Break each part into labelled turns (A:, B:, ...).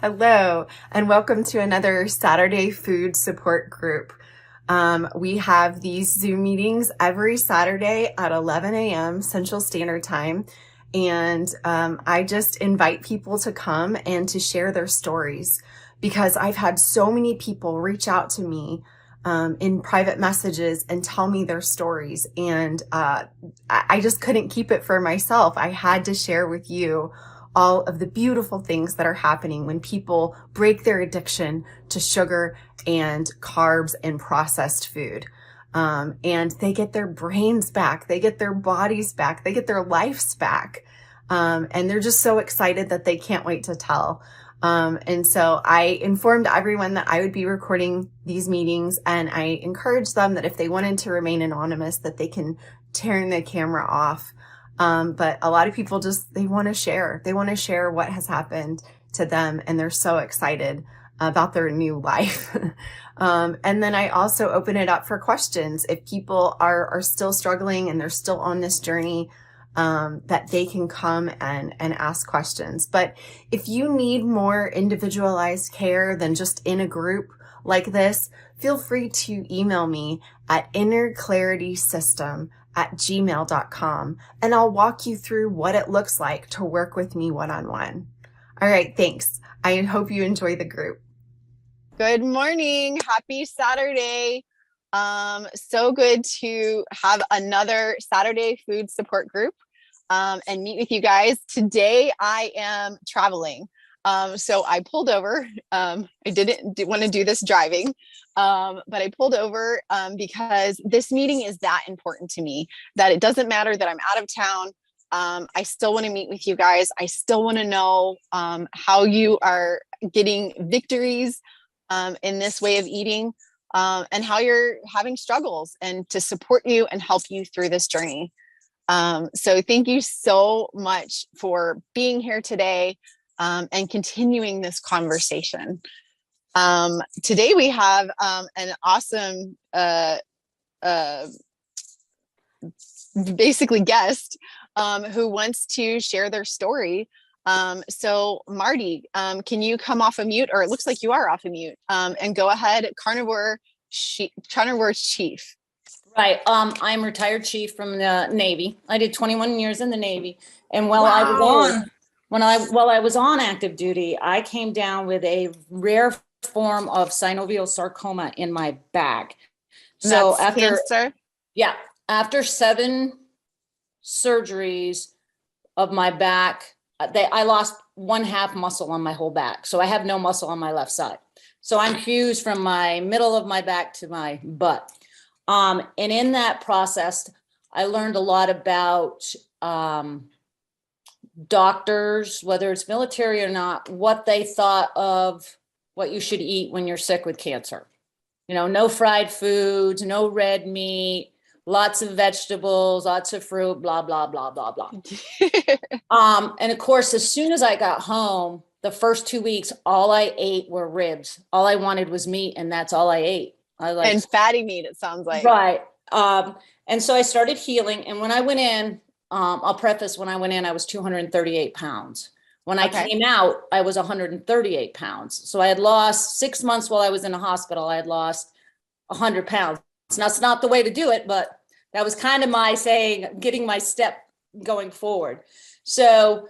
A: Hello, and welcome to another Saturday food support group. We have these Zoom meetings every Saturday at 11 a.m. Central Standard Time. And I just invite people to come and to share their stories because I've had so many people reach out to me in private messages and tell me their stories. And I just couldn't keep it for myself. I had to share with you all of the beautiful things that are happening when people break their addiction to sugar and carbs and processed food. And they get their brains back, they get their bodies back, they get their lives back. And they're just so excited that they can't wait to tell. And so I informed everyone that I would be recording these meetings, and I encouraged them that if they wanted to remain anonymous, that they can turn the camera off. But a lot of people they want to share. They want to share what has happened to them, and they're so excited about their new life. And then I also open it up for questions. If people are still struggling and they're still on this journey, that they can come and ask questions. But if you need more individualized care than just in a group like this, feel free to email me at innerclaritysystem@gmail.com, and I'll walk you through what it looks like to work with me one-on-one. All right, thanks. I hope you enjoy the group.
B: Good morning. Happy Saturday. So good to have another Saturday food support group and meet with you guys. Today I am traveling. So I pulled over. I didn't want to do this driving, but I pulled over because this meeting is that important to me, that it doesn't matter that I'm out of town. I still want to meet with you guys. I still want to know how you are getting victories in this way of eating, and how you're having struggles, and to support you and help you through this journey. So thank you so much for being here today and continuing this conversation. Today we have an awesome basically guest who wants to share their story. So Marty, can you come off of mute, or it looks like you are off of mute, and go ahead, Carnivore Chief.
C: Right. I'm retired chief from the Navy. I did 21 years in the Navy. And while I was on active duty, I came down with a rare form of synovial sarcoma in my back. So
B: That's cancer?
C: After 7 surgeries of my back, I lost 1/2 muscle on my whole back. So I have no muscle on my left side. So I'm fused from my middle of my back to my butt. And in that process, I learned a lot about doctors, whether it's military or not, what they thought of what you should eat when you're sick with cancer. You know, no fried foods, no red meat, lots of vegetables, lots of fruit, blah, blah, blah, blah, blah. And of course, as soon as I got home, the first 2 weeks, all I ate were ribs. All I wanted was meat, and that's all I ate.
B: And fatty meat, it sounds like.
C: Right. And so I started healing. And when I went in, I'll preface, when I went in, I was 238 pounds. When I came out, I was 138 pounds. So I had lost 6 months while I was in the hospital. I had lost 100 pounds. Now, it's not the way to do it, but that was kind of my saying, getting my step going forward. So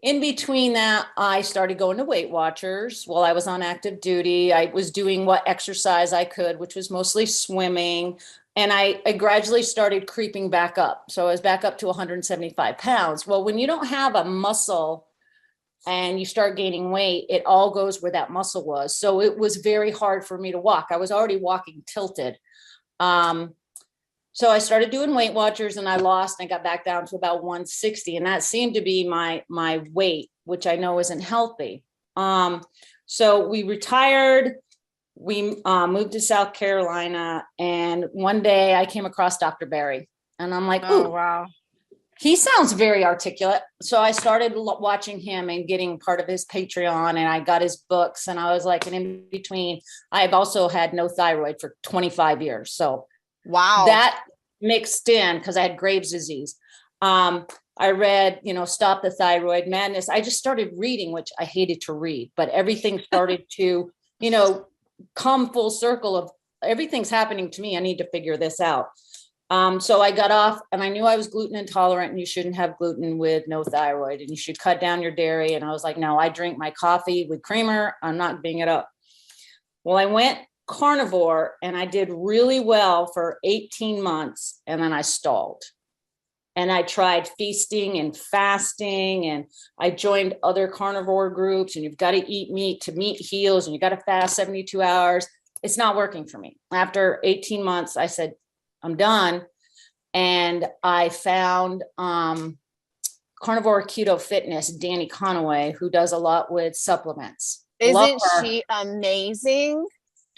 C: in between that, I started going to Weight Watchers while I was on active duty. I was doing what exercise I could, which was mostly swimming. And I gradually started creeping back up. So I was back up to 175 pounds. Well, when you don't have a muscle and you start gaining weight, it all goes where that muscle was. So it was very hard for me to walk. I was already walking tilted. So I started doing Weight Watchers, and I lost, and I got back down to about 160. And that seemed to be my weight, which I know isn't healthy. So we retired, we moved to South Carolina. And one day I came across Dr. Barry, and I'm like,
B: oh, wow.
C: He sounds very articulate. So I started watching him and getting part of his Patreon, and I got his books, and I was like, and in between, I've also had no thyroid for 25 years. So
B: wow,
C: that mixed in because I had Graves' disease. I read, Stop the Thyroid Madness. I just started reading, which I hated to read, but everything started to, come full circle of everything's happening to me. I need to figure this out. So I got off, and I knew I was gluten intolerant, and you shouldn't have gluten with no thyroid, and you should cut down your dairy. And I was like, no, I drink my coffee with creamer. I'm not giving it up. Well, I went carnivore, and I did really well for 18 months. And then I stalled, and I tried feasting and fasting, and I joined other carnivore groups, and you've got to eat meat to meat heals, and you got to fast 72 hours. It's not working for me. After 18 months, I said, I'm done. And I found Carnivore Keto Fitness, Danny Conaway, who does a lot with supplements.
B: Isn't she amazing?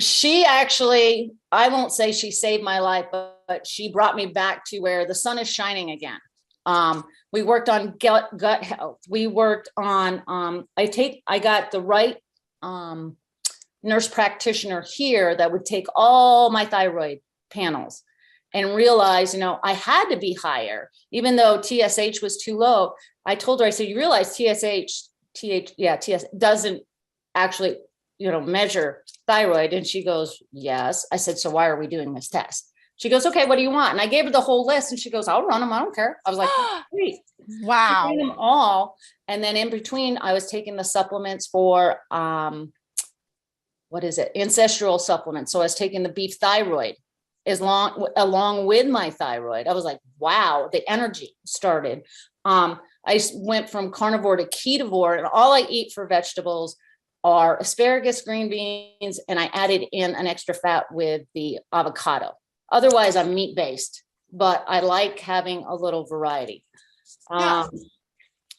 C: She actually, I won't say she saved my life, but she brought me back to where the sun is shining again. We worked on gut health. We worked on, I got the right nurse practitioner here that would take all my thyroid panels and realize, I had to be higher, even though TSH was too low. I told her, I said, you realize TSH doesn't actually, measure thyroid. And she goes, yes. I said, so why are we doing this test? She goes, okay, what do you want? And I gave her the whole list, and she goes, I'll run them. I don't care. I was like, great.
B: Wow.
C: She ran them all. And then in between, I was taking the supplements for, ancestral supplements. So I was taking the beef thyroid along with my thyroid. I was like, wow, the energy started. I went from carnivore to ketovore, and all I eat for vegetables are asparagus, green beans, and I added in an extra fat with the avocado. Otherwise, I'm meat-based, but I like having a little variety.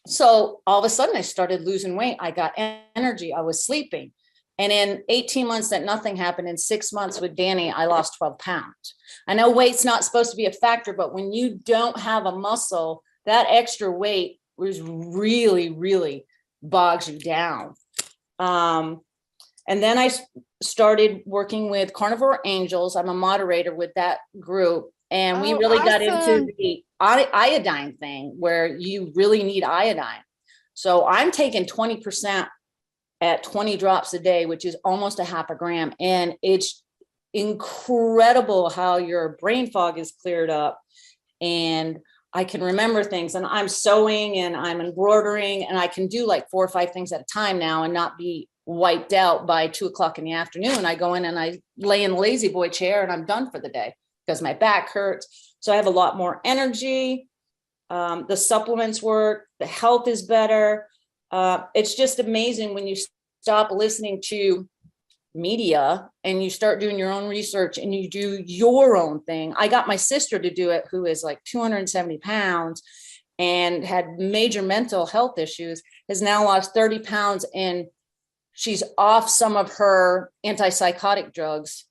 C: So all of a sudden, I started losing weight. I got energy. I was sleeping. And in 18 months that nothing happened, in 6 months with Danny, I lost 12 pounds. I know weight's not supposed to be a factor, but when you don't have a muscle, that extra weight was really, really bogs you down. And then I started working with Carnivore Angels. I'm a moderator with that group. And we really got into the iodine thing, where you really need iodine. So I'm taking 20% at 20 drops a day, which is almost a half a gram. And it's incredible how your brain fog is cleared up, and I can remember things, and I'm sewing and I'm embroidering, and I can do like 4 or 5 things at a time now and not be wiped out by 2:00 in the afternoon. I go in and I lay in the lazy boy chair, and I'm done for the day because my back hurts. So I have a lot more energy. The supplements work. The health is better. It's just amazing when you stop listening to media and you start doing your own research and you do your own thing. I got my sister to do it, who is like 270 pounds and had major mental health issues, has now lost 30 pounds, and she's off some of her antipsychotic drugs.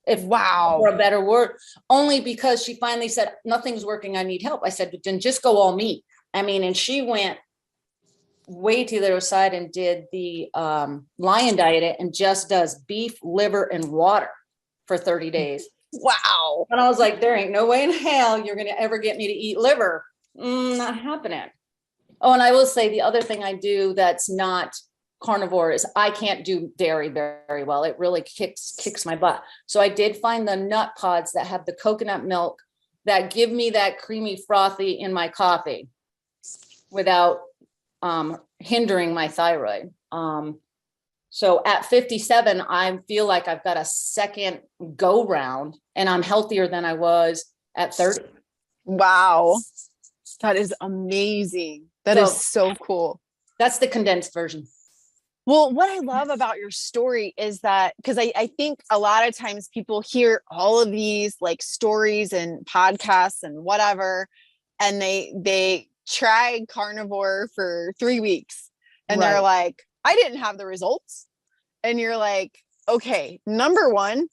C: For a better word, only because she finally said, nothing's working, I need help. I said, but then just go all meat. And she went way to the other side and did the lion diet and just does beef, liver, and water for 30 days.
B: Wow.
C: And I was like, there ain't no way in hell you're going to ever get me to eat liver. Not happening. Oh, and I will say the other thing I do that's not carnivore is I can't do dairy very well. It really kicks my butt. So I did find the nut pods that have the coconut milk that give me that creamy frothy in my coffee without hindering my thyroid. So at 57, I feel like I've got a second go round, and I'm healthier than I was at 30.
B: Wow. That is amazing. That is so cool.
C: That's the condensed version.
B: Well, what I love about your story is that, because I think a lot of times people hear all of these like stories and podcasts and whatever, and they try carnivore for 3 weeks and they're like, I didn't have the results. And you're like, okay, number one,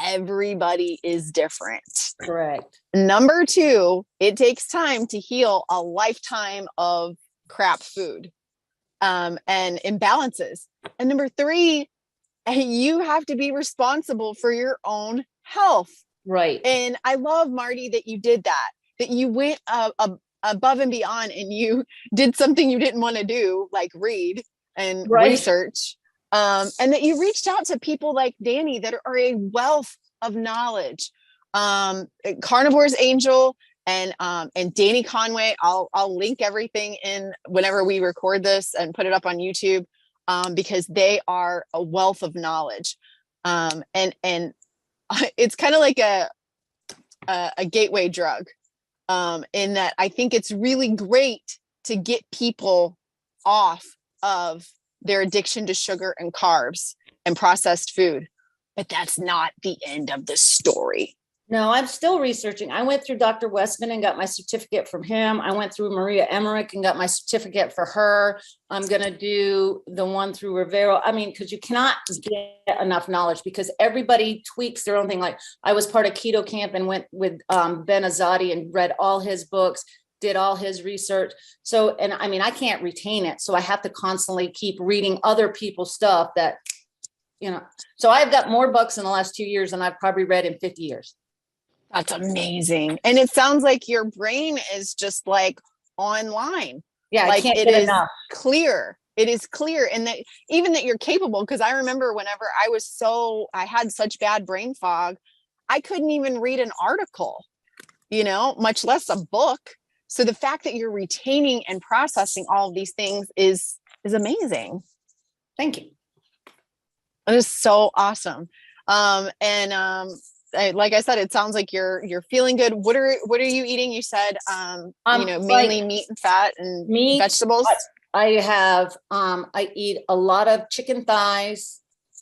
B: everybody is different.
C: Correct.
B: Number two, it takes time to heal a lifetime of crap food and imbalances. And number three, you have to be responsible for your own health.
C: Right.
B: And I love, Marty, that you did that you went above and beyond, and you did something you didn't want to do, like read and
C: Right.
B: research. And that you reached out to people like Danny that are a wealth of knowledge. Carnivore's Angel and Danny Conway. I'll link everything in whenever we record this and put it up on YouTube, because they are a wealth of knowledge. And it's kind of like a gateway drug, in that I think it's really great to get people off of their addiction to sugar and carbs and processed food. But that's not the end of the story.
C: No, I'm still researching. I went through Dr. Westman and got my certificate from him. I went through Maria Emmerich and got my certificate for her. I'm going to do the one through Rivero. I mean, because you cannot get enough knowledge, because everybody tweaks their own thing. Like, I was part of Keto Camp and went with Ben Azadi and read all his books, did all his research. So, and I mean, I can't retain it. So I have to constantly keep reading other people's stuff that, you know, so I've got more books in the last 2 years than I've probably read in 50 years.
B: That's amazing. And it sounds like your brain is just like online.
C: Yeah,
B: like
C: I can't
B: it
C: get
B: is
C: enough.
B: clear. It is clear. And that even that you're capable, because I remember whenever I had such bad brain fog, I couldn't even read an article, much less a book. So the fact that you're retaining and processing all of these things is amazing.
C: Thank you.
B: It is so awesome. Like I said, it sounds like you're feeling good. What are you eating? You said, mainly meat and fat and vegetables.
C: I have, I eat a lot of chicken thighs,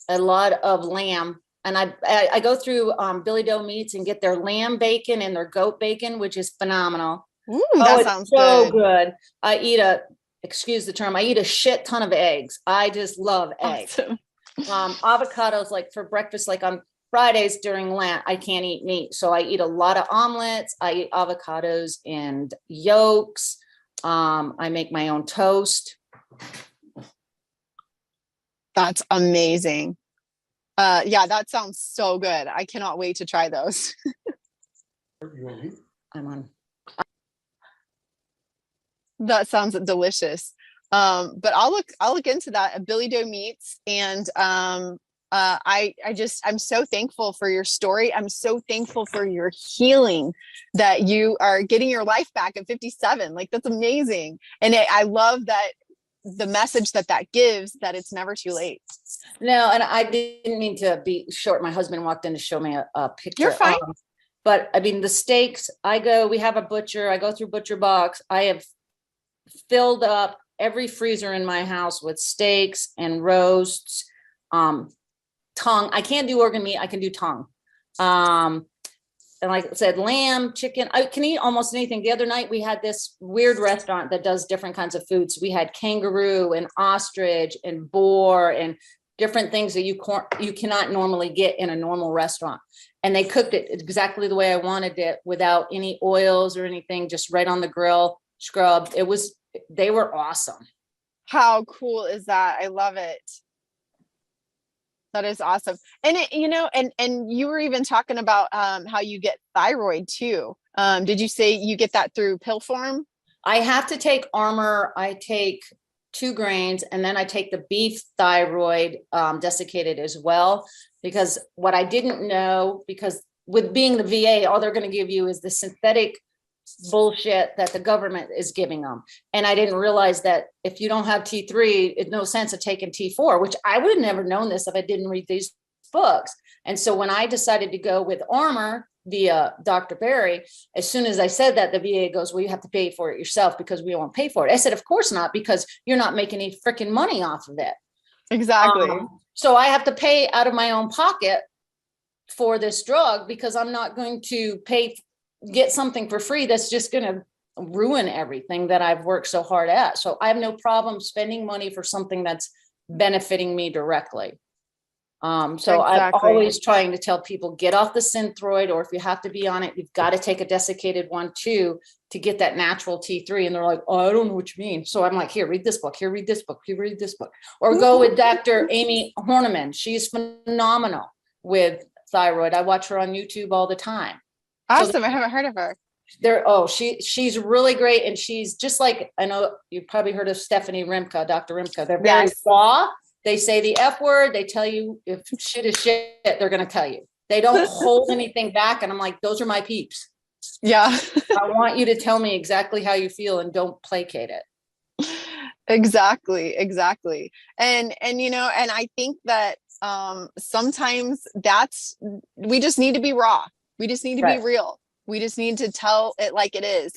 C: a lot of lamb. And I go through Billy Doe Meats and get their lamb bacon and their goat bacon, which is phenomenal.
B: Ooh, that sounds
C: so good. I eat excuse the term, I eat a shit ton of eggs. I just love eggs. Awesome. Avocados, like for breakfast, like on Fridays during Lent, I can't eat meat. So I eat a lot of omelets. I eat avocados and yolks. I make my own toast.
B: That's amazing. Yeah, that sounds so good. I cannot wait to try those.
C: I'm on.
B: That sounds delicious. But I'll look into that. Billy Doe Meats, and I'm so thankful for your story. I'm so thankful for your healing, that you are getting your life back at 57. Like, that's amazing. And I love that the message that gives, that it's never too late.
C: No, and I didn't mean to be short. My husband walked in to show me a picture.
B: You're fine.
C: But I mean, the steaks, we have a butcher. I go through Butcher Box. I have filled up every freezer in my house with steaks and roasts, tongue. I can't do organ meat. I can do tongue. And like I said, lamb, chicken, I can eat almost anything. The other night we had this weird restaurant that does different kinds of foods. We had kangaroo and ostrich and boar and different things that you cannot normally get in a normal restaurant. And they cooked it exactly the way I wanted it, without any oils or anything, just right on the grill, scrubbed. They were awesome.
B: How cool is that? I love it. That is awesome. And and you were even talking about how you get thyroid too. Did you say you get that through pill form?
C: I have to take Armor. I take 2 grains, and then I take the beef thyroid desiccated as well, because what I didn't know, because with being the VA, all they're going to give you is the synthetic bullshit that the government is giving them. And I didn't realize that if you don't have T3, it's no sense of taking T4, which I would have never known this if I didn't read these books. And so when I decided to go with Armor via Dr. Barry, as soon as I said that, the VA goes, well, you have to pay for it yourself because we won't pay for it. I said, of course not, because you're not making any freaking money off of it.
B: Exactly.
C: So I have to pay out of my own pocket for this drug, because I'm not going to get something for free that's just going to ruin everything that I've worked so hard at. So I have no problem spending money for something that's benefiting me directly. So exactly. I'm always trying to tell people, get off the Synthroid, or if you have to be on it, you've got to take a desiccated one too, to get that natural T3. And they're like, oh, I don't know what you mean. So I'm like, here, read this book, here, read this book, here, read this book, or go with Dr. Amy Horniman. She's phenomenal with thyroid. I watch her on YouTube all the time.
B: Awesome. I haven't heard of her.
C: She's really great. And she's just like, I know you've probably heard of Stephanie Rimka, Dr. Rimka. They're very raw. They say the F word. They tell you if shit is shit, they're going to tell you. They don't hold anything back. And I'm like, those are my peeps.
B: Yeah.
C: I want you to tell me exactly how you feel and don't placate it.
B: Exactly. And I think that sometimes we just need to be raw. We just need to be real. We just need to tell it like it is.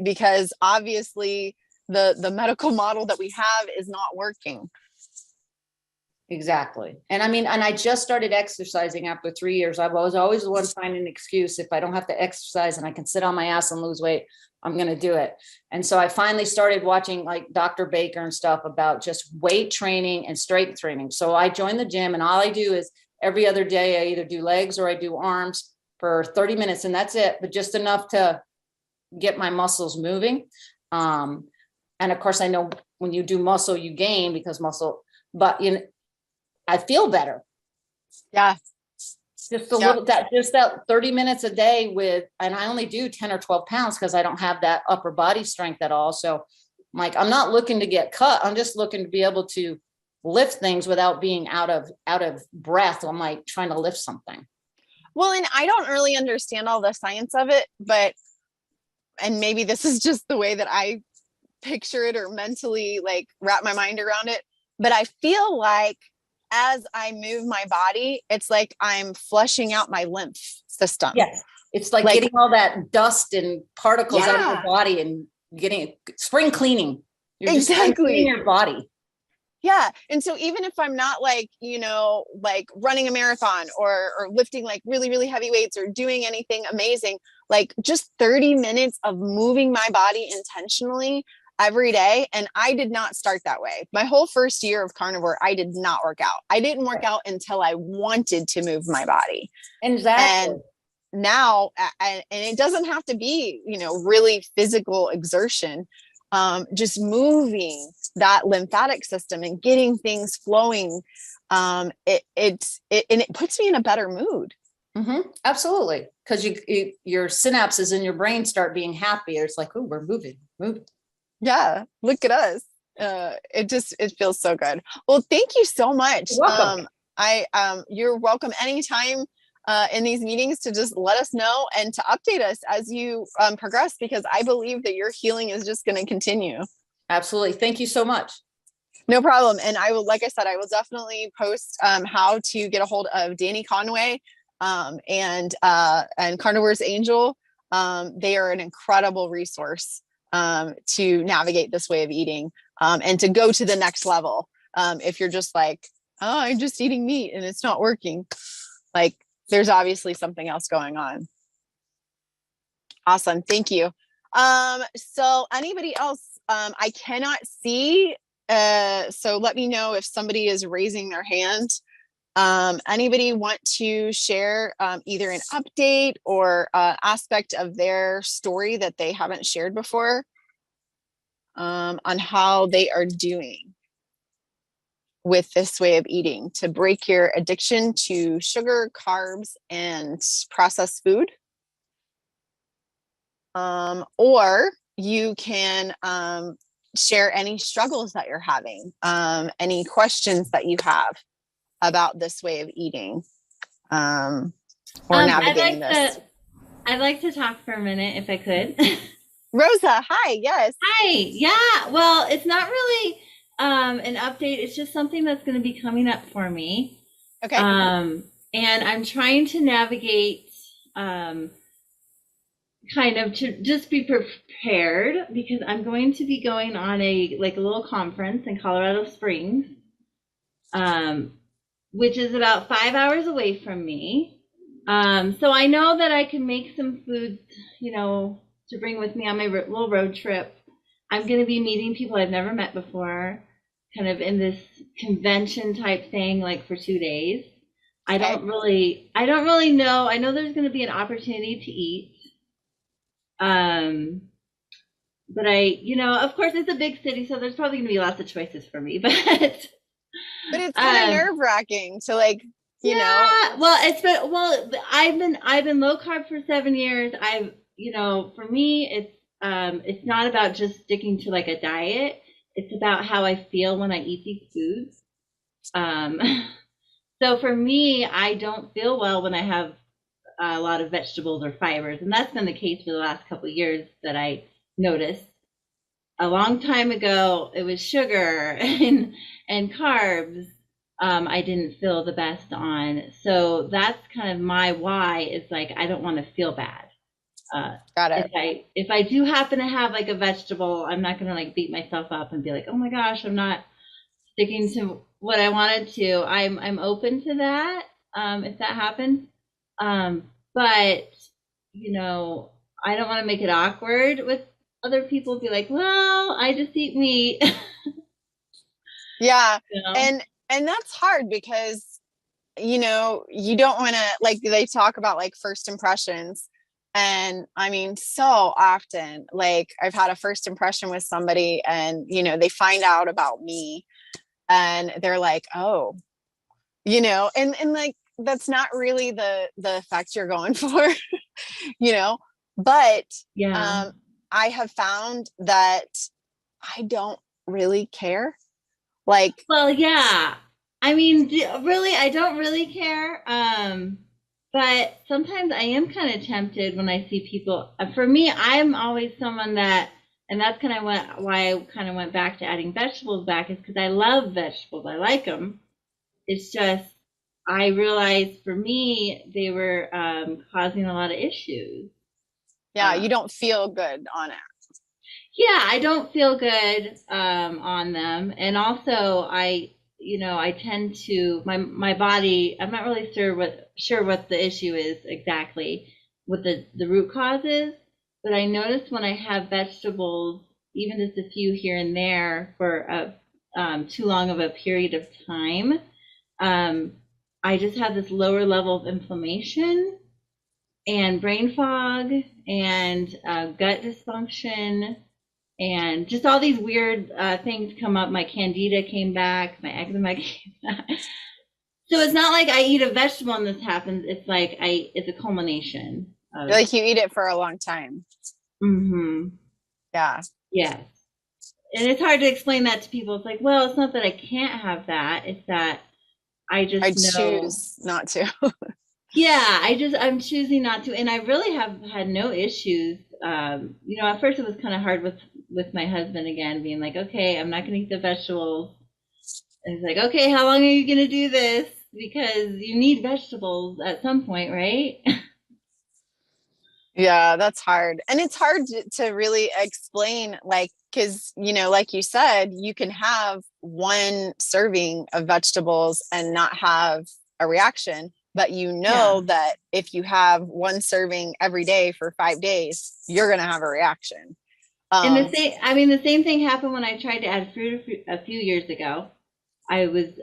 B: Because obviously the medical model that we have is not working.
C: Exactly. And I mean, and I just started exercising after 3 years. I was always the one finding an excuse. If I don't have to exercise and I can sit on my ass and lose weight, I'm going to do it. And so I finally started watching like Dr. Baker and stuff about just weight training and strength training. So I joined the gym, and all I do is every other day, I either do legs or I do arms for 30 minutes, and that's it, but just enough to get my muscles moving. And of course, I know when you do muscle, you gain because muscle, but I feel better.
B: Yeah.
C: Just a little, that 30 minutes a day and I only do 10 or 12 pounds because I don't have that upper body strength at all. So like, I'm not looking to get cut. I'm just looking to be able to lift things without being out of breath. I'm like trying to lift something.
B: Well, and I don't really understand all the science of it, and maybe this is just the way that I picture it or mentally like wrap my mind around it. But I feel like as I move my body, it's like I'm flushing out my lymph system.
C: Yes. It's like getting all that dust and particles out of your body and getting spring cleaning. You're just cleaning your body.
B: Yeah. And so even if I'm not like, like running a marathon or lifting like really, really heavy weights or doing anything amazing, like just 30 minutes of moving my body intentionally every day. And I did not start that way. My whole first year of carnivore, I did not work out. I didn't work out until I wanted to move my body.
C: Exactly.
B: And now, and it doesn't have to be, really physical exertion. Just moving that lymphatic system and getting things flowing. It puts me in a better mood.
C: Mm-hmm. Absolutely. Because your synapses in your brain start being happier. It's like, oh, we're moving.
B: Yeah. Look at us. It feels so good. Well, thank you so much.
C: You're welcome.
B: You're welcome anytime in these meetings to just let us know and to update us as you progress, because I believe that your healing is just going to continue. Absolutely. Thank you so much. No problem. And I will, like I said, I will definitely post how to get a hold of Danny Conway and Carnivore's Angel. They are an incredible resource to navigate this way of eating and to go to the next level. If you're just like, oh, I'm just eating meat and it's not working, like there's obviously something else going on. Awesome. Thank you. So anybody else, I cannot see. So let me know if somebody is raising their hand. Anybody want to share either an update or aspect of their story that they haven't shared before on how they are doing with this way of eating to break your addiction to sugar, carbs, and processed food? Or you can share any struggles that you're having, any questions that you have about this way of eating or navigating this.
D: I'd like to talk for a minute if I could.
B: Rosa, hi. Yes.
D: Hi. Yeah. Well, it's not really an update. It's just something that's going to be coming up for me.
B: Okay.
D: And I'm trying to navigate kind of to just be prepared, because I'm going to be going on a little conference in Colorado Springs, which is about 5 hours away from me. So I know that I can make some food, to bring with me on my little road trip. I'm going to be meeting people I've never met before, kind of in this convention type thing, like for 2 days. I don't really know. I know there's going to be an opportunity to eat. But of course it's a big city, so there's probably going to be lots of choices for me, but it's
B: kind of nerve-wracking to
D: Well, I've been low carb for 7 years. I've for me, it's not about just sticking to like a diet. It's about how I feel when I eat these foods. Um, so for me, I don't feel well when I have a lot of vegetables or fibers, and that's been the case for the last couple of years that I noticed. A long time ago, it was sugar and carbs. I didn't feel the best on. So that's kind of my why, is like I don't want to feel bad.
B: Got it.
D: If I do happen to have like a vegetable, I'm not gonna like beat myself up and be like, oh my gosh, I'm not sticking to what I wanted to. I'm open to that, if that happens. But I don't want to make it awkward with other people. Be like, well, I just eat meat.
B: Yeah.
D: you know?
B: And that's hard because you don't want to, like, they talk about like first impressions. And I mean, so often, like, I've had a first impression with somebody and, they find out about me and they're like, oh, and like, that's not really the effect you're going for, you know, but
D: Yeah.
B: I have found that I don't really care. Like,
D: Well, yeah. I mean, really, I don't really care. But sometimes I am kind of tempted when I see people. For me, I'm always someone that, and that's kind of why I kind of went back to adding vegetables back, is because I love vegetables. I like them. It's just, I realized for me, they were causing a lot of issues.
B: yeah, you don't feel good on it.
D: Yeah, I don't feel good on them, and also I tend to my body. I'm not really sure what the issue is exactly, what the root cause is, but I notice when I have vegetables, even just a few here and there for too long of a period of time, I just have this lower level of inflammation and brain fog and gut dysfunction and just all these weird things come up. My candida came back, my eczema came back. So it's not like I eat a vegetable and this happens. It's like it's a culmination of.
B: Like, you eat it for a long time.
D: Mm-hmm.
B: Yeah.
D: Yes. And it's hard to explain that to people. It's like, well, it's not that I can't have that. It's that I just
B: choose not to.
D: Yeah, I'm choosing not to, and I really have had no issues. At first it was kind of hard with my husband again, being like, okay, I'm not going to eat the vegetables. And he's like, okay, how long are you going to do this? Because you need vegetables at some point, right?
B: Yeah, that's hard. And it's hard to really explain, like, because, like you said, you can have one serving of vegetables and not have a reaction. But
D: Yeah.
B: that if you have one serving every day for 5 days, you're going to have a reaction.
D: And the same thing happened when I tried to add fruit a few years ago. I was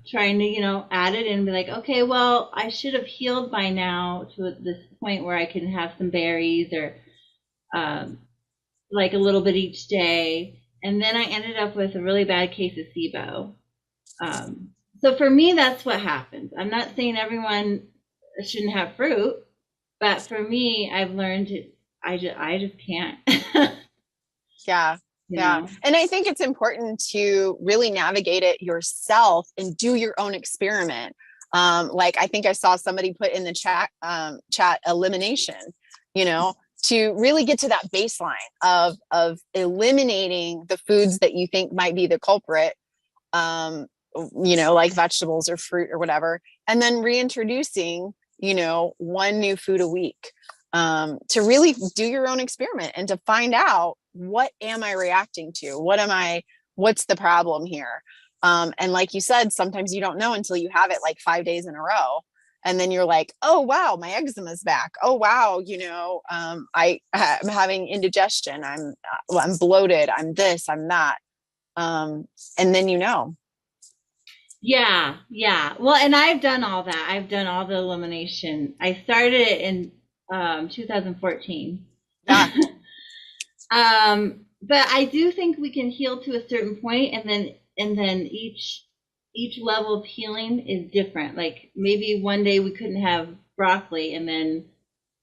D: trying to, add it and be like, okay, well, I should have healed by now to this point where I can have some berries or like a little bit each day. And then I ended up with a really bad case of SIBO. So for me, that's what happens. I'm not saying everyone shouldn't have fruit, but for me, I've learned I just can't.
B: Yeah. Yeah. And I think it's important to really navigate it yourself and do your own experiment. Like, I think I saw somebody put in the chat elimination, to really get to that baseline of eliminating the foods that you think might be the culprit, like vegetables or fruit or whatever, and then reintroducing, one new food a week, to really do your own experiment and to find out, what am I reacting to? What's the problem here? And like you said, sometimes you don't know until you have it like 5 days in a row. And then you're like, oh, wow, my eczema is back. Oh, wow. I'm having indigestion. I'm bloated. I'm this, I'm that. And then,
D: Yeah. Well, and I've done all that. I've done all the elimination. I started it in 2014.
B: Yeah.
D: But I do think we can heal to a certain point, and then each level of healing is different. Like maybe one day we couldn't have broccoli, and then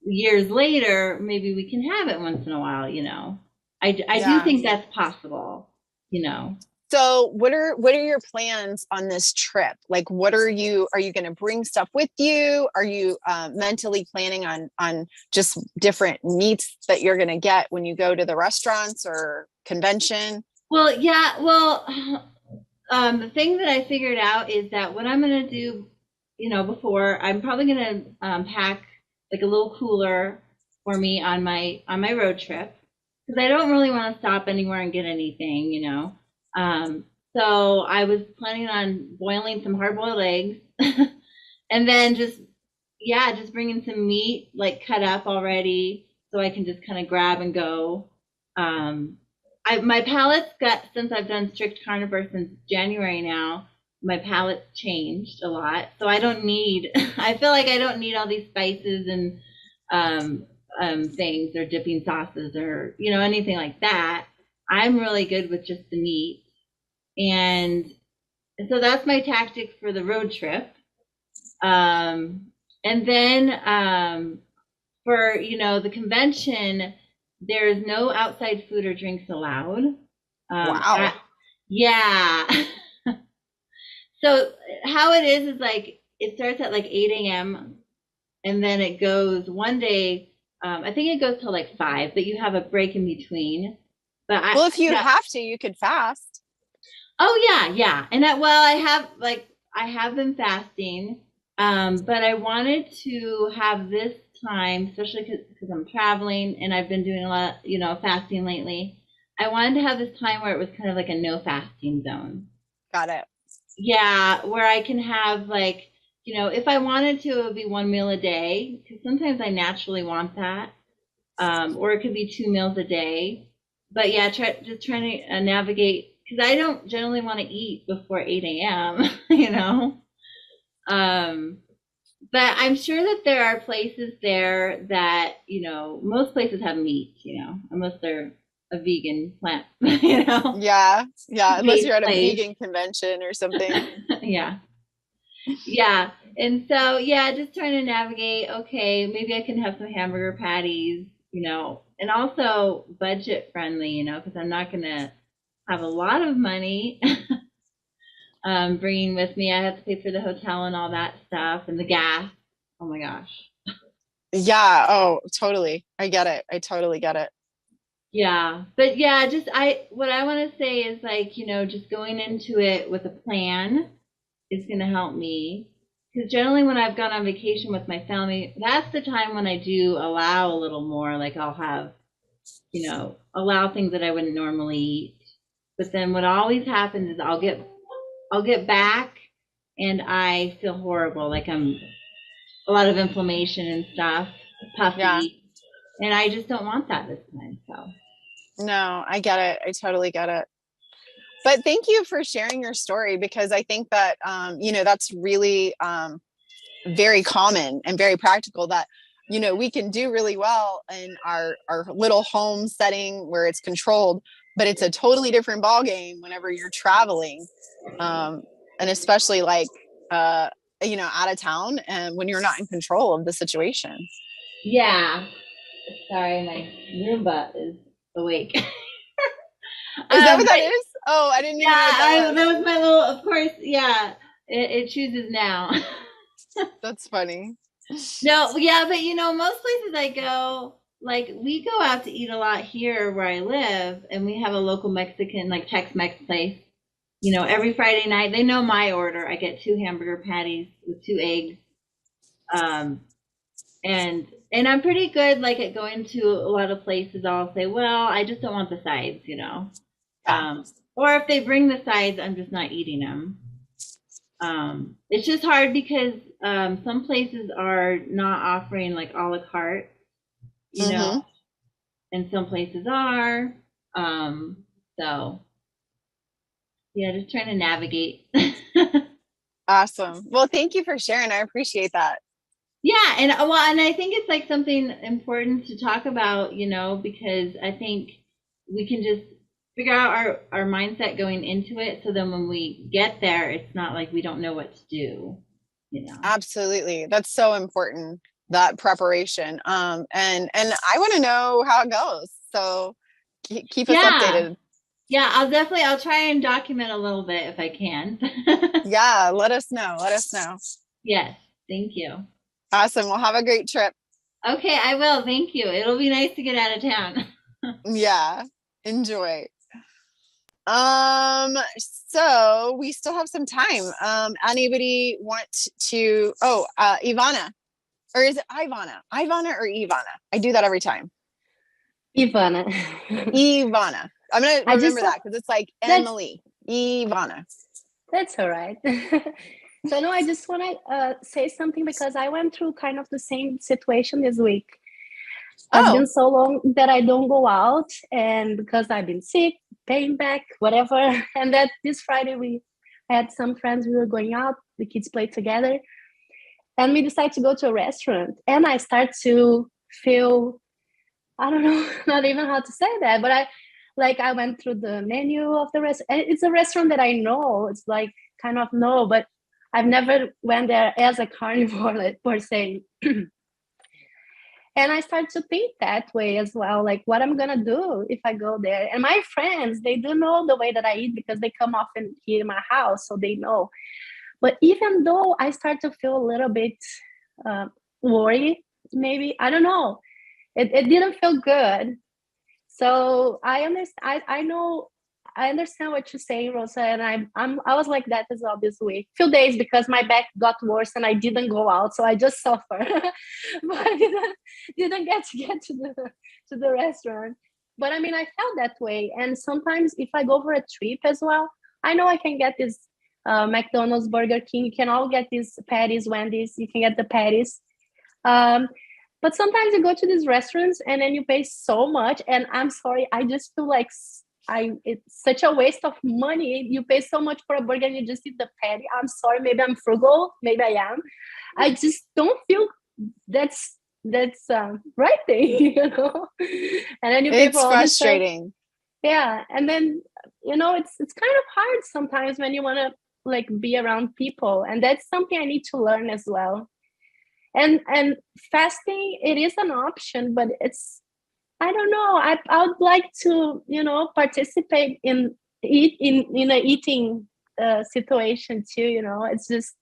D: years later, maybe we can have it once in a while, you know. I do
B: Yeah.
D: think that's possible, you know.
B: So what are your plans on this trip? Like, what are you going to bring stuff with you? Are you mentally planning on just different meats that you're going to get when you go to the restaurants or convention?
D: Well, yeah, well, the thing that I figured out is that what I'm going to do, you know, before, I'm probably going to pack like a little cooler for me on my road trip, because I don't really want to stop anywhere and get anything, you know. Um, so I was planning on boiling some hard-boiled eggs and then just bringing some meat like cut up already so I can just kind of grab and go. My palate's got, since I've done strict carnivore since January now, my palate's changed a lot. So I don't need, I feel like I don't need all these spices and things or dipping sauces or, you know, anything like that. I'm really good with just the meat. And so that's my tactic for the road trip. And then for, you know, the convention, there's no outside food or drinks allowed.
B: Wow.
D: Yeah. So how it is like, it starts at like 8 a.m. and then it goes one day, I think it goes till like 5, but you have a break in between. But
B: Well, if you have to, you could fast.
D: Oh yeah. And I have been fasting. But I wanted to have this time, especially because I'm traveling and I've been doing a lot, you know, fasting lately. I wanted to have this time where it was kind of like a no fasting zone.
B: Got it.
D: Yeah, where I can have like, you know, if I wanted to, it would be one meal a day, because sometimes I naturally want that. Or it could be 2 meals a day. But yeah, just trying to navigate, because I don't generally want to eat before 8 a.m., you know. But I'm sure that there are places there that, you know, most places have meat, you know, unless they're a vegan plant, you know.
B: Yeah. Unless you're at a
D: place.
B: vegan convention or something.
D: Yeah. Yeah. And so, yeah, just trying to navigate, okay, maybe I can have some hamburger patties, you know, and also budget friendly, you know, because I'm not going to have a lot of money bringing with me. I have to pay for the hotel and all that stuff and the gas. Oh my gosh.
B: Yeah. Oh, totally. I get it. I totally get it.
D: Yeah. But yeah, what I want to say is like, you know, just going into it with a plan is going to help me. Because generally, when I've gone on vacation with my family, that's the time when I do allow a little more. Like I'll have, you know, allow things that I wouldn't normally eat. But then what always happens is I'll get back and I feel horrible. Like I'm a lot of inflammation and stuff, puffy.
B: Yeah.
D: And I just don't want that this time. So
B: No, I get it. I totally get it. But thank you for sharing your story, because I think that, you know, that's really very common and very practical, that, you know, we can do really well in our little home setting where it's controlled, but it's a totally different ball game whenever you're traveling. And especially like, you know, out of town and when you're not in control of the situation.
D: yeah. Sorry, my Roomba is awake.
B: Is that what that is? Oh, I didn't even know what that was.
D: That was my little, of course, yeah. It chooses now.
B: That's funny.
D: No, yeah, but you know, most places I go, like we go out to eat a lot here where I live, and we have a local Mexican, like Tex-Mex place. You know, every Friday night, they know my order. I get 2 hamburger patties with 2 eggs. And I'm pretty good, like at going to a lot of places, I'll say, well, I just don't want the sides, you know. Or if they bring the sides, I'm just not eating them. It's just hard because some places are not offering like a la carte, you know, and some places are. So yeah, just trying to navigate.
B: Awesome. Well, thank you for sharing. I appreciate that.
D: Yeah, and I think it's like something important to talk about, you know, because I think we can just figure out our mindset going into it, so then when we get there, it's not like we don't know what to do, you know.
B: Absolutely. That's so important. that preparation. And I want to know how it goes. So keep us updated.
D: Yeah, I'll try and document a little bit if I can.
B: Yeah, let us know. Let us know.
D: Yes, thank you.
B: Awesome. Well, have a great trip.
D: Okay, I will. Thank you. It'll be nice to get out of town.
B: Yeah, enjoy. So we still have some time. Anybody want to, Ivana, or is it Ivana? Ivana or Ivana? I do that every time.
E: Ivana.
B: Ivana. I'm going to remember that because it's like
E: that's,
B: Emily. Ivana.
E: That's all right. So no, I just want to say something because I went through kind of the same situation this week. It's been so long that I don't go out, and because I've been sick, paying back, whatever. And that this Friday I had some friends, we were going out, the kids played together, and we decided to go to a restaurant. And I start to feel, I don't know, not even how to say that, but I went through the menu of the restaurant. It's a restaurant that I know. It's like kind of know, but I've never went there as a carnivore, like, per se. And I start to think that way as well, like what I'm gonna do if I go there. And my friends, they do know the way that I eat because they come often here in my house, so they know. But even though I start to feel a little bit worried, maybe, I don't know, it didn't feel good. So I understand. I know. I understand what you're saying, Rosa, and I was like that as well this week. Few days because my back got worse and I didn't go out, so I just suffer. But I didn't get to the restaurant. But I mean, I felt that way, and sometimes if I go for a trip as well, I know I can get this McDonald's, Burger King. You can all get these patties, Wendy's. You can get the patties. But sometimes you go to these restaurants and then you pay so much, and I'm sorry, I just feel like it's such a waste of money. You pay so much for a burger and you just eat the patty. I'm sorry, maybe I'm frugal, maybe I am. I just don't feel that's right thing, you know. And then you pay for all
B: frustrating.
E: Yeah, and then it's kind of hard sometimes when you want to like be around people, and that's something I need to learn as well. And fasting, it is an option, but it's, I don't know, I would like to participate in a eating situation too. It's just,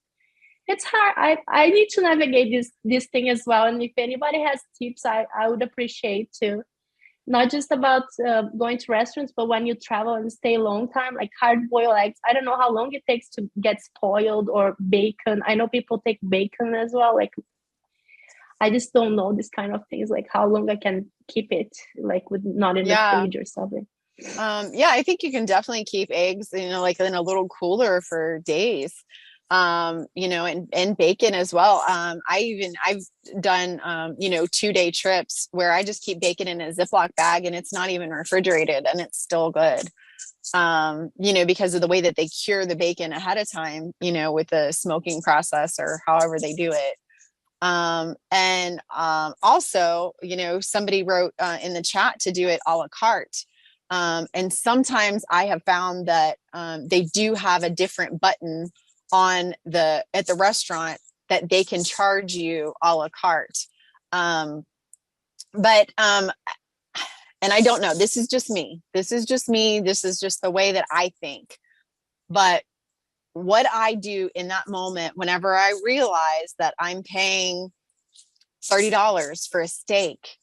E: it's hard. I need to navigate this thing as well, and if anybody has tips, I would appreciate too. Not just about going to restaurants, but when you travel and stay a long time, like hard-boiled eggs, I don't know how long it takes to get spoiled, or bacon. I know people take bacon as well. Like, I just don't know this kind of things, like how long I can keep it, like with not in the fridge or something.
B: I think you can definitely keep eggs, like in a little cooler for days. And bacon as well. I've done 2-day trips where I just keep bacon in a Ziploc bag and it's not even refrigerated and it's still good. Because of the way that they cure the bacon ahead of time, with the smoking process or however they do it. Also, somebody wrote in the chat to do it a la carte. And sometimes I have found that they do have a different button at the restaurant that they can charge you a la carte. And I don't know, this is just me. This is just the way that I think. But what I do in that moment, whenever I realize that I'm paying $30 for a steak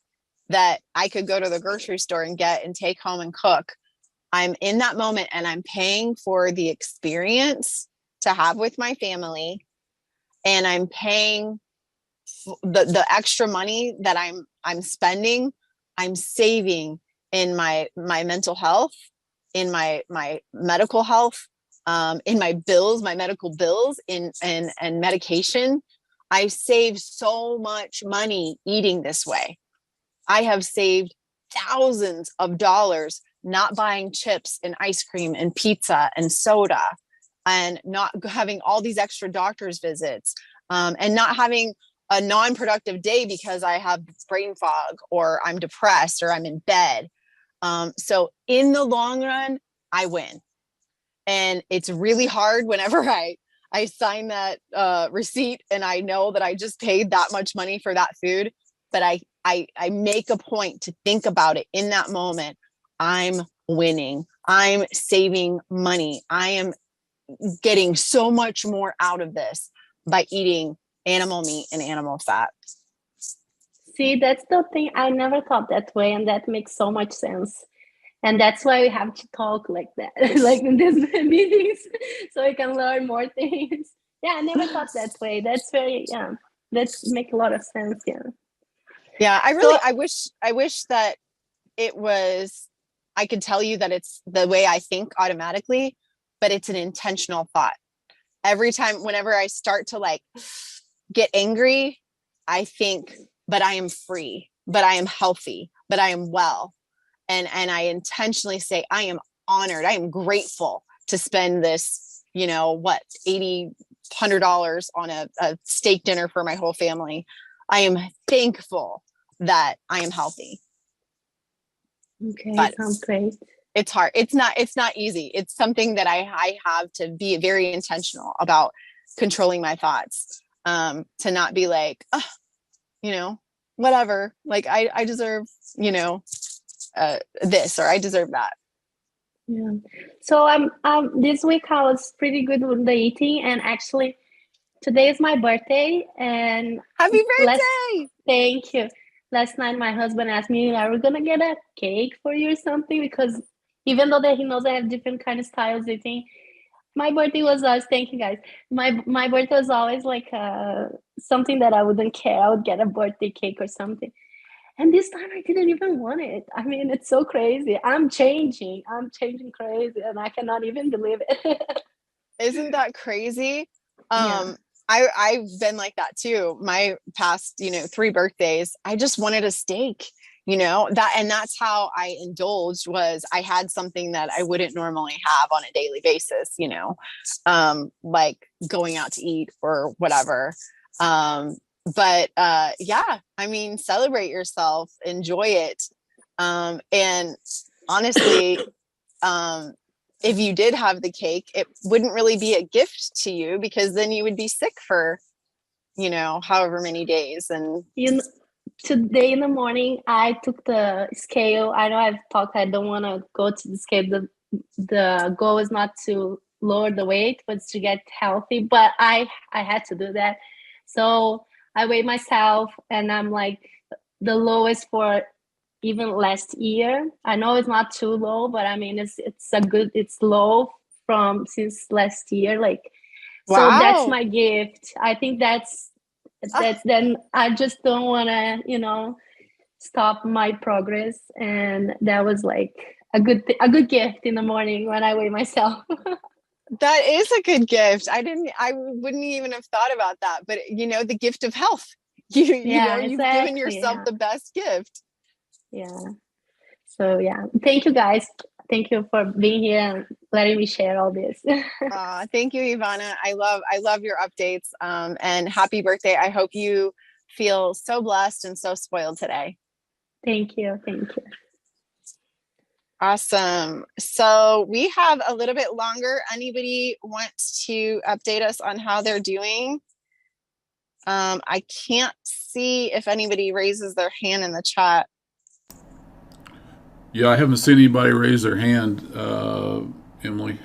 B: that I could go to the grocery store and get and take home and cook, I'm in that moment and I'm paying for the experience to have with my family, and I'm paying the extra money that I'm spending, I'm saving in my mental health, in my medical health, in my bills, my medical bills, and medication. I save so much money eating this way. I have saved thousands of dollars not buying chips and ice cream and pizza and soda, and not having all these extra doctor's visits, and not having a non-productive day because I have brain fog or I'm depressed or I'm in bed. So in the long run, I win. And it's really hard whenever I I sign that receipt and I know that I just paid that much money for that food. But I make a point to think about it in that moment. I'm winning. I'm saving money. I am getting so much more out of this by eating animal meat and animal fat.
E: See, that's the thing. I never thought that way, and that makes so much sense. And that's why we have to talk like that, like in these meetings, so we can learn more things. Yeah, I never thought that way. That's very, yeah, that's make a lot of sense. Yeah.
B: Yeah, I wish that it was, I could tell you that it's the way I think automatically, but it's an intentional thought. Every time, whenever I start to like get angry, I think, but I am free, but I am healthy, but I am well. And I intentionally say, I am honored. I am grateful to spend this, you know, what, $100 on a steak dinner for my whole family. I am thankful that I am healthy.
E: Okay,
B: But
E: sounds great.
B: it's hard. It's not easy. It's something that I have to be very intentional about controlling my thoughts, to not be like, oh, you know, whatever, like I deserve, you know, this, or I deserve that.
E: Yeah. So this week I was pretty good with the eating, and actually today is my birthday, and
B: Happy birthday!
E: Thank you. Last night my husband asked me, "Are we gonna get a cake for you or something?" Because even though that he knows I have different kind of styles eating, my birthday was always, thank you guys. My birthday was always like something that I wouldn't care. I would get a birthday cake or something. And this time I didn't even want it. I mean, it's so crazy. I'm changing crazy, and I cannot even believe it.
B: Isn't that crazy?
E: Yeah.
B: I've been like that too. My past, you know, 3 birthdays, I just wanted a steak, you know, that's how I indulged. Was I had something that I wouldn't normally have on a daily basis, you know, like going out to eat or whatever. But yeah, I mean, celebrate yourself, enjoy it. And honestly, if you did have the cake, it wouldn't really be a gift to you, because then you would be sick for, you know, however many days. And
E: Today in the morning, I took the scale. I know I've talked, I don't want to go to the scale. The goal is not to lower the weight, but to get healthy. But I had to do that. So I weighed myself, and I'm like the lowest for even last year. I know it's not too low, but I mean it's low from since last year. Like, so that's
B: wow.
E: my gift. I think that's then I just don't want to, you know, stop my progress. And that was like a good gift in the morning when I weigh myself.
B: That is a good gift. I wouldn't even have thought about that, but you know, the gift of health. You know, you've given yourself the best gift.
E: Yeah. So yeah, thank you guys. Thank you for being here and letting me share all this.
B: Thank you, Ivana. I love your updates. And happy birthday. I hope you feel so blessed and so spoiled today.
E: Thank you.
B: Awesome. So we have a little bit longer. Anybody wants to update us on how they're doing? I can't see if anybody raises their hand in the chat.
F: Yeah, I haven't seen anybody raise their hand, Emily.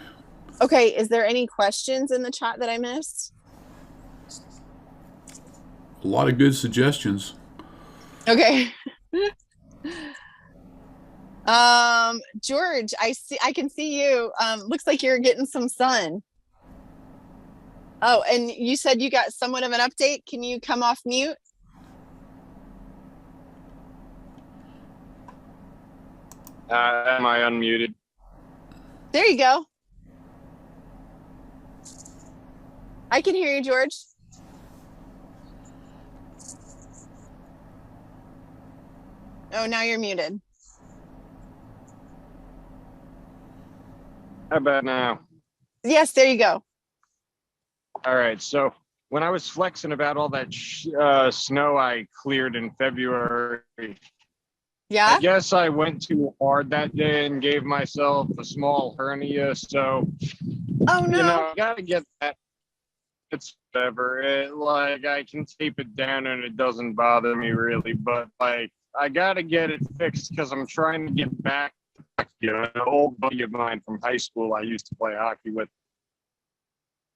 B: Okay, is there any questions in the chat that I missed?
F: A lot of good suggestions.
B: Okay. George, I can see you. Looks like you're getting some sun. Oh, and you said you got somewhat of an update. Can you come off mute?
G: Am I unmuted?
B: There you go. I can hear you, George. Oh, now you're muted.
G: How about now?
B: Yes, there you go.
G: All right. So when I was flexing about all that snow I cleared in February,
B: Yeah.
G: I guess I went too hard that day and gave myself a small hernia. So,
B: oh no,
G: you know, I gotta get that. it's whatever. Like, I can tape it down and it doesn't bother me really, but like, I gotta get it fixed because I'm trying to get back. You know, an old buddy of mine from high school I used to play hockey with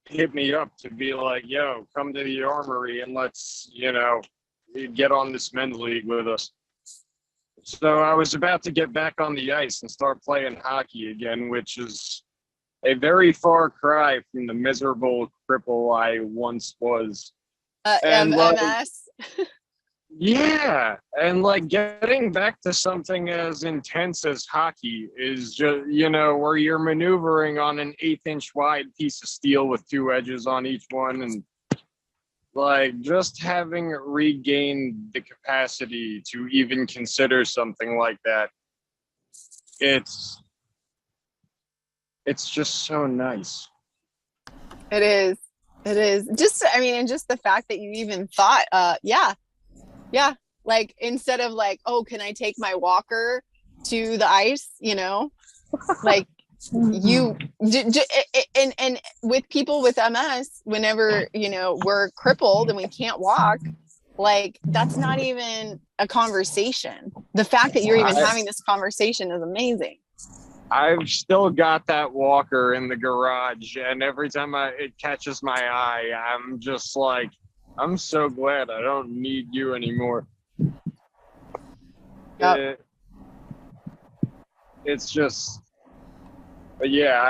G: hit me up to be like, yo, come to the Armory and let's, get on this men's league with us. So I was about to get back on the ice and start playing hockey again, which is a very far cry from the miserable cripple I once was. And
B: MS.
G: yeah, and like getting back to something as intense as hockey is just, where you're maneuvering on an 1/8-inch wide piece of steel with 2 edges on each one, and like just having regained the capacity to even consider something like that. It's just so nice.
B: It is. It is. Just, I mean, and just the fact that you even thought, yeah. Like, instead of like, oh, can I take my walker to the ice? Like you, and with people with MS, whenever, we're crippled and we can't walk, like, that's not even a conversation. The fact that you're even having this conversation is amazing.
G: I've still got that walker in the garage, and every time it catches my eye, I'm just like, I'm so glad I don't need you anymore.
B: Yep.
G: It's just, yeah,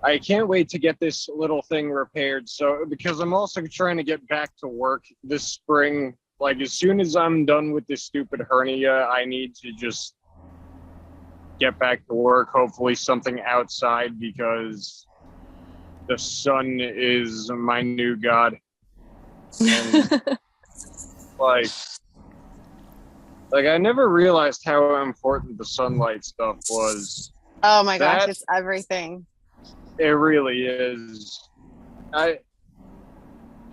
G: I can't wait to get this little thing repaired. So, because I'm also trying to get back to work this spring. Like, as soon as I'm done with this stupid hernia, I need to just get back to work. Hopefully something outside, because the sun is my new god. And like I never realized how important the sunlight stuff was.
B: Oh my gosh, it's everything.
G: It really is.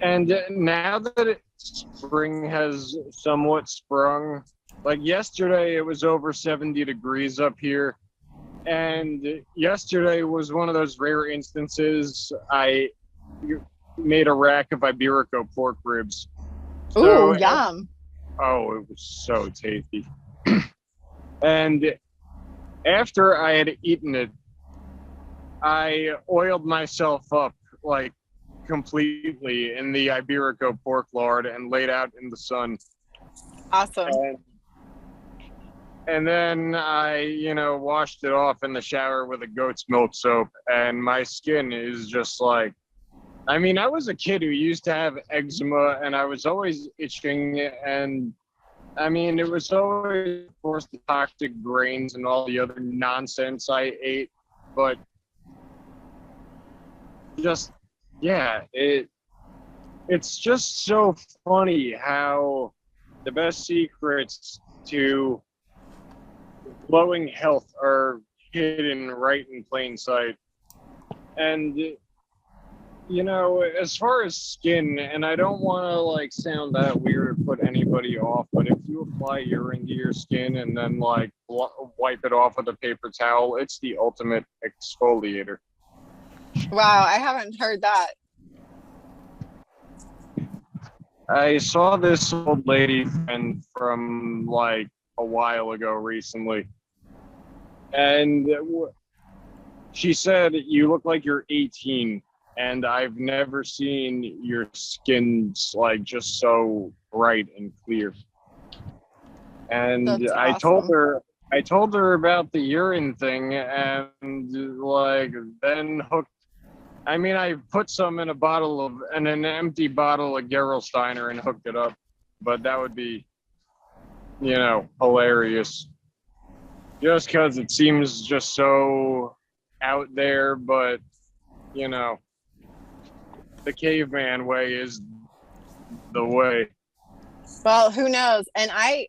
G: And now that spring has somewhat sprung, like yesterday it was over 70 degrees up here, and yesterday was one of those rare instances I made a rack of Iberico pork ribs.
B: Ooh, yum.
G: Oh, it was so tasty. And after I had eaten it, I oiled myself up like completely in the Iberico pork lard and laid out in the sun.
B: Awesome.
G: And then I, washed it off in the shower with a goat's milk soap, and my skin is just like, I mean, I was a kid who used to have eczema, and I was always itching, and I mean, it was always, of course, the toxic grains and all the other nonsense I ate, but just, yeah, it's just so funny how the best secrets to glowing health are hidden right in plain sight. And as far as skin, and I don't want to like sound that weird or put anybody off, but if you apply urine to your skin and then like wipe it off with a paper towel, it's the ultimate exfoliator.
B: Wow, I haven't heard that.
G: I saw this old lady friend from like a while ago recently, and she said, "You look like you're 18." And I've never seen your skin like just so bright and clear. And
B: That's
G: I
B: awesome.
G: told her about the urine thing, and like then I put some in an empty bottle of Gerolsteiner and hooked it up. But that would be, hilarious. Just because it seems just so out there, but the caveman way is the way.
B: Well, who knows? And I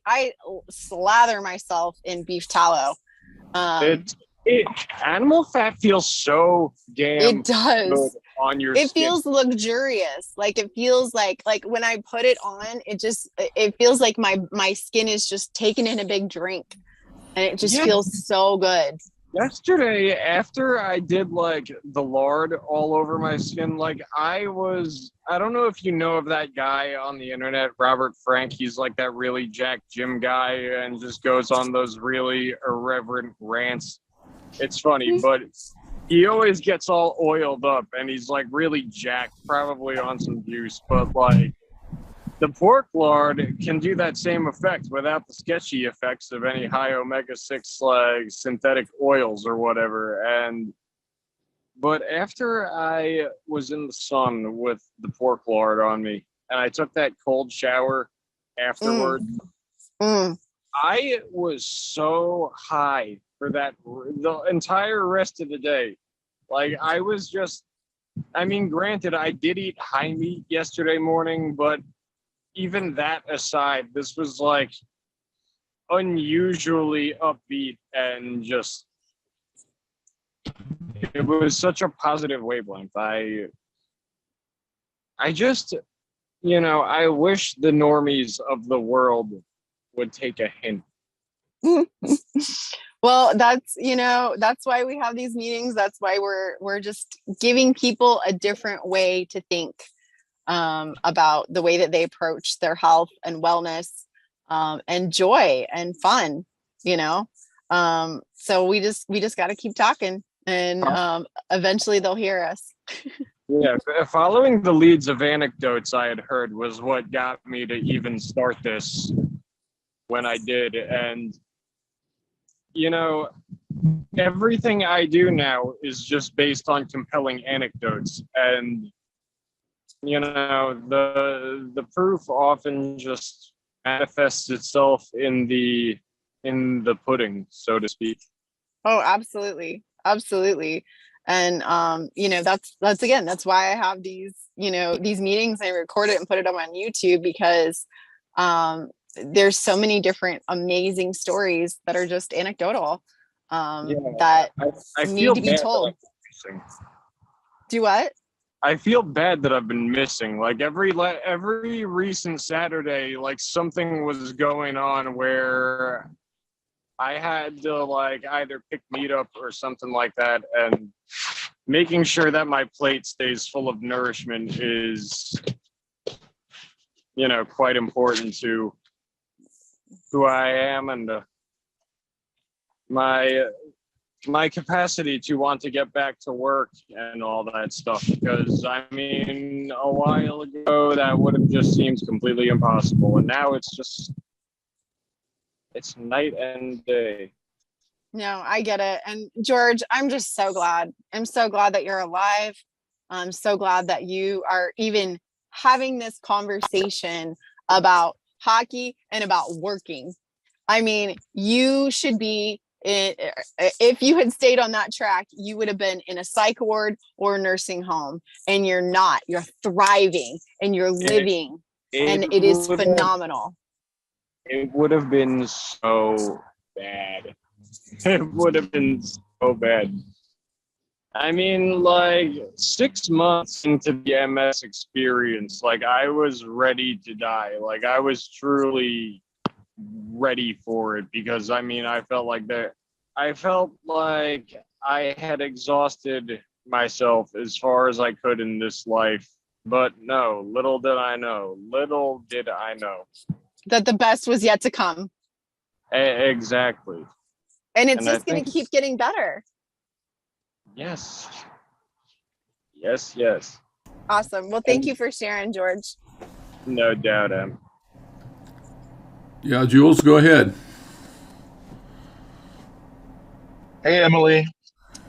B: slather myself in beef tallow.
G: Animal fat feels so damn
B: it does
G: good on your skin.
B: It feels luxurious. Like it feels like when I put it on, it feels like my skin is just taking in a big drink, and it just feels so good.
G: Yesterday, after I did like the lard all over my skin, like I don't know if you know of that guy on the internet, Robert Frank. He's like that really jacked gym guy and just goes on those really irreverent rants. It's funny, but he always gets all oiled up and he's like really jacked, probably on some juice, but like the pork lard can do that same effect without the sketchy effects of any high omega-6 like synthetic oils or whatever. But after I was in the sun with the pork lard on me and I took that cold shower afterward, I was so high for the entire rest of the day. Like I was just, I mean, granted, I did eat high meat yesterday morning, but even that aside, this was like unusually upbeat and just, it was such a positive wavelength. I just, I wish the normies of the world would take a hint.
B: Well, that's why we have these meetings. That's why we're just giving people a different way to think about the way that they approach their health and wellness, and joy and fun, so we just got to keep talking, and eventually they'll hear us.
G: Yeah, following the leads of anecdotes I had heard was what got me to even start this when I did. And, everything I do now is just based on compelling anecdotes. And, the proof often just manifests itself in the pudding, so to speak.
B: Oh, absolutely. Absolutely. And, that's why I have these meetings. I record it and put it up on YouTube because, there's so many different amazing stories that are just anecdotal, that
G: I
B: need to be told. Do what?
G: I feel bad that I've been missing. Like every recent Saturday, like something was going on where I had to like either pick meat up or something like that, and making sure that my plate stays full of nourishment is, quite important to who I am and my capacity to want to get back to work and all that stuff. Because I mean, a while ago that would have just seemed completely impossible, and now it's night and day.
B: No, I get it. And George, I'm just so glad. I'm so glad that you're alive. I'm so glad that you are even having this conversation about hockey and about working. I mean, you should be if you had stayed on that track, you would have been in a psych ward or a nursing home, and you're not. You're thriving and you're living, and it is phenomenal.
G: It would have been so bad. It would have been so bad. I mean, like 6 months into the MS experience, like I was ready to die. Like I was truly ready for it because I mean, I felt like I had exhausted myself as far as I could in this life. But no, little did I know
B: that the best was yet to come.
G: Exactly.
B: And it's just going to keep getting better.
G: Yes.
B: Awesome. Well, thank you for sharing, George.
G: No doubt, Em.
F: Yeah, Jules, go ahead.
H: Hey, Emily.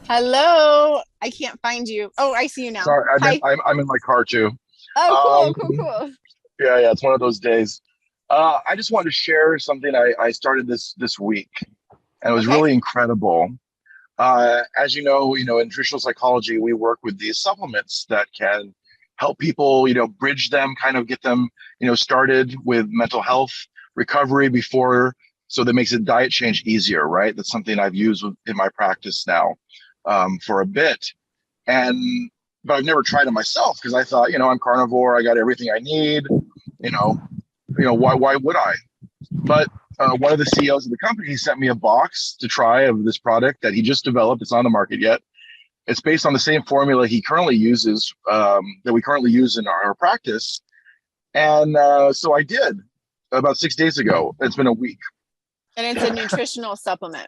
B: Hello. I can't find you. Oh, I see you now.
H: Sorry, I'm in my car too.
B: Oh, cool.
H: Yeah, it's one of those days. I just wanted to share something I started this week, and it was really incredible. As you know, in nutritional psychology, we work with these supplements that can help people, bridge them, kind of get them, started with mental health recovery before, so that makes a diet change easier, right? That's something I've used in my practice now for a bit, but I've never tried it myself because I thought, I'm carnivore, I got everything I need, why would I? But one of the CEOs of the company, he sent me a box to try of this product that he just developed. It's on the market yet. It's based on the same formula he currently uses, that we currently use in our practice. And so I did about 6 days ago. It's been a week.
B: And it's a nutritional supplement.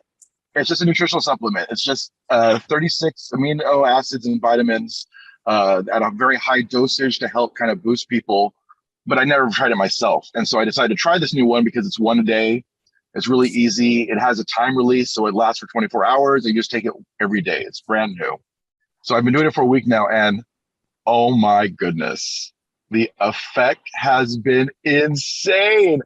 H: It's just a nutritional supplement. It's just 36 amino acids and vitamins at a very high dosage to help kind of boost people. But I never tried it myself. And so I decided to try this new one because it's one a day. It's really easy. It has a time release, so it lasts for 24 hours. You just take it every day. It's brand new. So I've been doing it for a week now, and oh my goodness, the effect has been insane.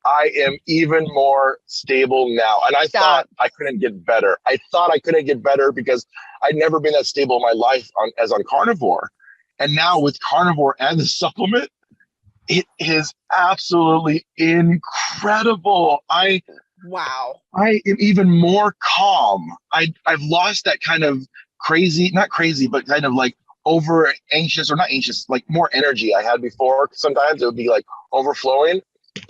H: I am even more stable now. And I thought I couldn't get better. I thought I couldn't get better because I'd never been that stable in my life on carnivore. And now with carnivore and the supplement, it is absolutely incredible.
B: Wow.
H: I am even more calm. I've lost that kind of crazy, not crazy, but kind of like over anxious, or not anxious, like more energy I had before. Sometimes it would be like overflowing.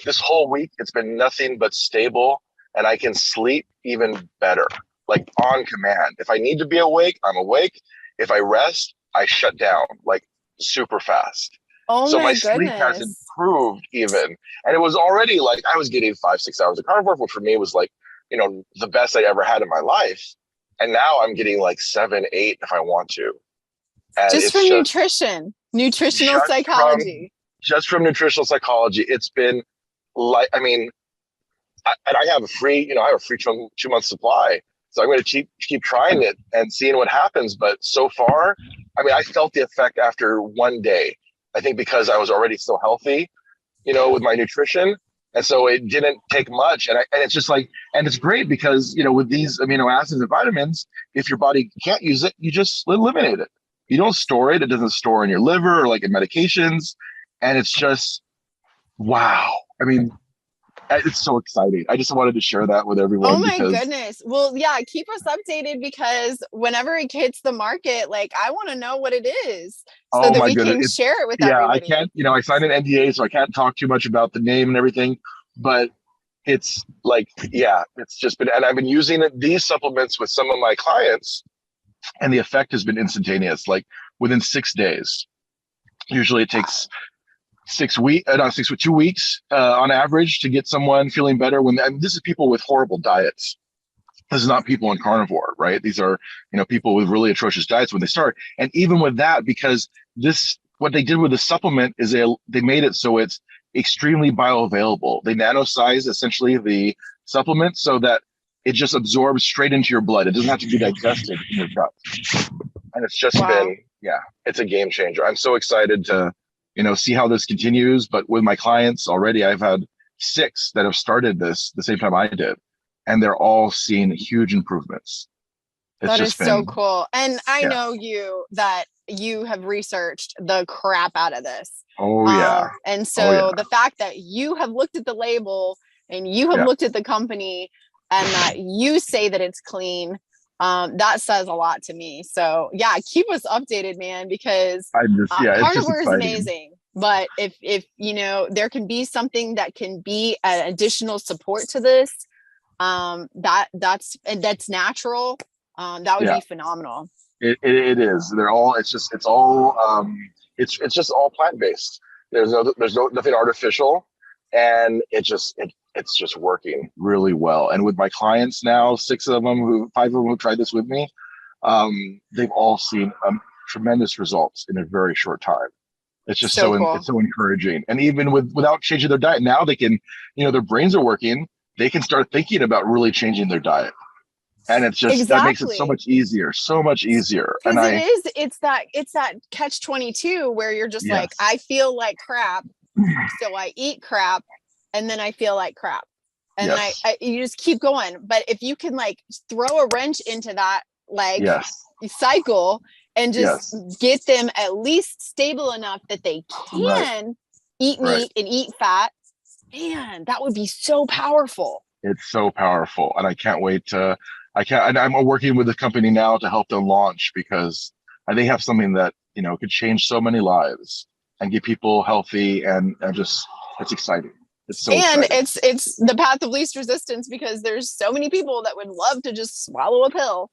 H: This whole week, it's been nothing but stable, and I can sleep even better, like on command. If I need to be awake, I'm awake. If I rest, I shut down like super fast.
B: Oh
H: so
B: my
H: sleep has
B: goodness.
H: improved even. And it was already like I was getting 5-6 hours of carnivore, which for me was like, the best I ever had in my life. And now I'm getting like 7, 8 if I want to. And
B: Just from nutritional psychology.
H: Just from nutritional psychology. It's been like, I have a free, I have a free 2-month supply. So I'm going to keep trying it and seeing what happens. But so far, I felt the effect after one day. I think because I was already so healthy, with my nutrition. And so it didn't take much. And it's just like, and it's great because, with these amino acids and vitamins, if your body can't use it, you just eliminate it. You don't store it. It doesn't store in your liver or like in medications. And it's just, wow. It's so exciting. I just wanted to share that with everyone.
B: Oh my goodness. Well, yeah, keep us updated because whenever it hits the market, like I want to know what it is so that we can share it with everybody.
H: I can't, I signed an NDA, so I can't talk too much about the name and everything, but it's like, it's just been, and I've been using these supplements with some of my clients, and the effect has been instantaneous, like within 6 days. Usually it takes 2 weeks on average to get someone feeling better. This is people with horrible diets. This is not people on carnivore, right? These are, people with really atrocious diets when they start. And even with that, because what they did with the supplement is they made it so it's extremely bioavailable. They nano-size essentially the supplement so that it just absorbs straight into your blood. It doesn't have to be digested in your gut. And it's just been, it's a game changer. I'm so excited to see how this continues. But with my clients already, I've had 6 that have started this the same time I did, and they're all seeing huge improvements.
B: That is so cool. And I know that you have researched the crap out of this.
H: Oh yeah.
B: And so the fact that you have looked at the label and you have looked at the company and that you say that it's clean, that says a lot to me. So keep us updated, man, because carnivore is amazing. But if there can be something that can be an additional support to this, that's natural, that would be phenomenal.
H: It is. It's just all plant-based. There's nothing artificial, and it's just working really well. And with my clients now, 5 of them who tried this with me, they've all seen tremendous results in a very short time. It's just so cool. It's so encouraging. And even without changing their diet, now they can, their brains are working. They can start thinking about really changing their diet. And it's just, that makes it so much easier. And
B: it's that catch-22 where you're just like, I feel like crap. So I eat crap and then I feel like crap. And you just keep going. But if you can like throw a wrench into that, like cycle and just get them at least stable enough that they can eat meat and eat fat, man, that would be so powerful.
H: It's so powerful. And I can't wait to, I'm working with the company now to help them launch because they have something that, could change so many lives and get people healthy. And it's exciting. It's so
B: and
H: exciting.
B: it's the path of least resistance, because there's so many people that would love to just swallow a pill.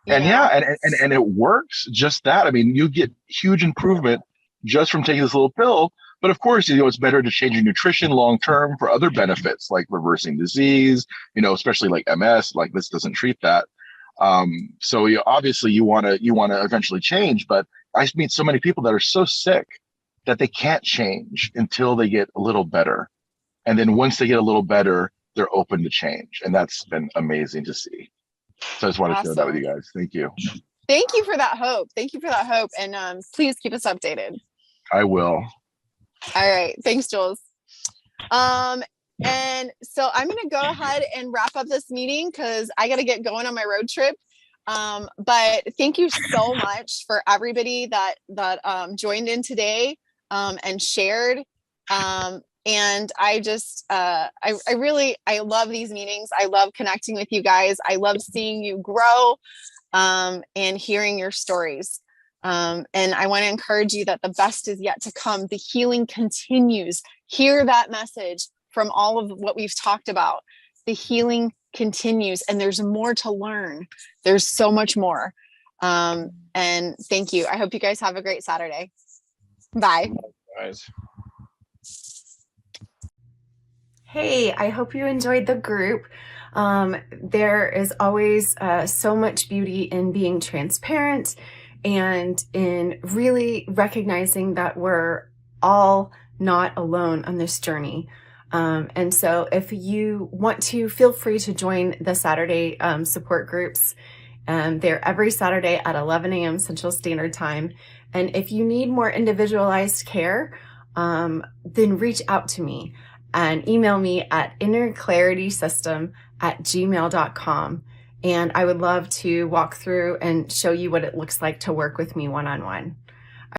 H: And yeah, and it works just that. I mean, you get huge improvement just from taking this little pill. But of course, it's better to change your nutrition long term for other benefits like reversing disease, especially like MS. Like this doesn't treat that. So obviously you want to eventually change. But I meet so many people that are so sick that they can't change until they get a little better. And then once they get a little better, they're open to change. And that's been amazing to see. So I just want to share that with you guys. Thank you.
B: Thank you for that hope. Thank you for that hope. And please keep us updated.
H: I will.
B: All right. Thanks, Jules. And so I'm going to go ahead and wrap up this meeting because I got to get going on my road trip. But thank you so much for everybody that joined in today and shared. And I just, I love these meetings. I love connecting with you guys. I love seeing you grow and hearing your stories. And I want to encourage you that the best is yet to come. The healing continues. Hear that message from all of what we've talked about. The healing continues, and there's more to learn. There's so much more. And thank you. I hope you guys have a great Saturday. Bye.
G: Guys.
A: Hey, I hope you enjoyed the group. There is always so much beauty in being transparent and in really recognizing that we're all not alone on this journey. And so if you want to, feel free to join the Saturday support groups. They're every Saturday at 11 a.m. Central Standard Time. And if you need more individualized care, then reach out to me and email me at innerclaritysystem@gmail.com. And I would love to walk through and show you what it looks like to work with me one-on-one.